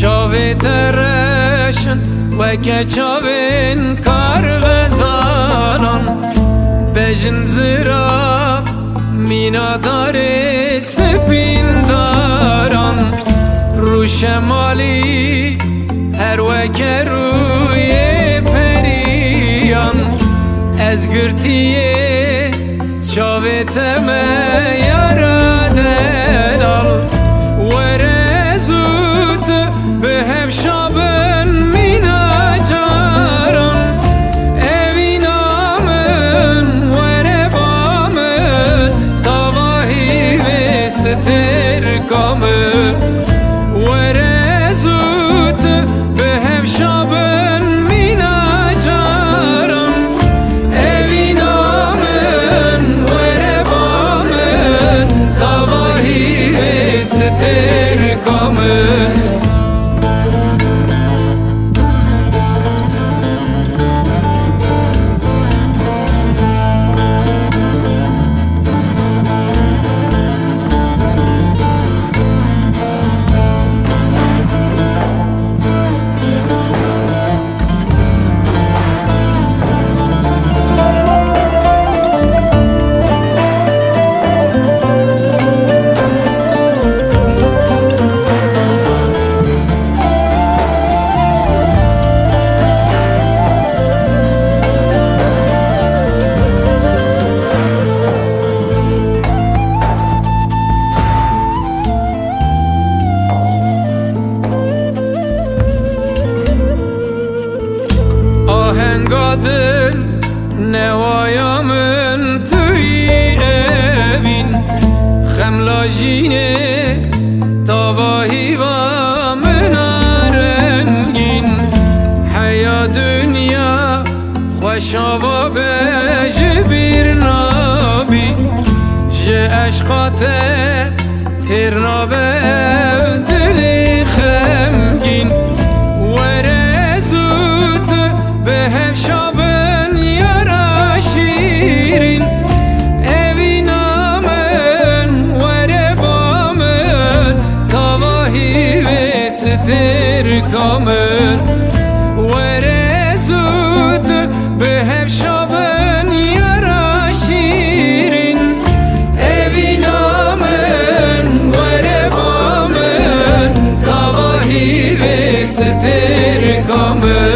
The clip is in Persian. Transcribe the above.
چاوی ترشن و که چاوین کار غزالان بجن زراف مینادار سپین داران رو شمالی هر وکه روی پریان از گرتیه چاوی تمه یارا دلال به هم شابن مینا جاران اوینا من وره بامن تواهی و ستر کامن وره زود به هم شابن مینا جاران اوینا من وره بامن تواهی و ستر کامن آهنگادن نوایامن توی اوین خملاجینه تاواهی و منارنگین حیا دنیا خوشاوا بجبیر نابی جه عشقاته ترنابه دلی خمگین وره زود به هم شابن یارا شیرین اوینا من وره بامن تواهی و ستر کامن وره زود به هم شابن یارا شیرین اوینا من وره بامن تواهی و ستر کامن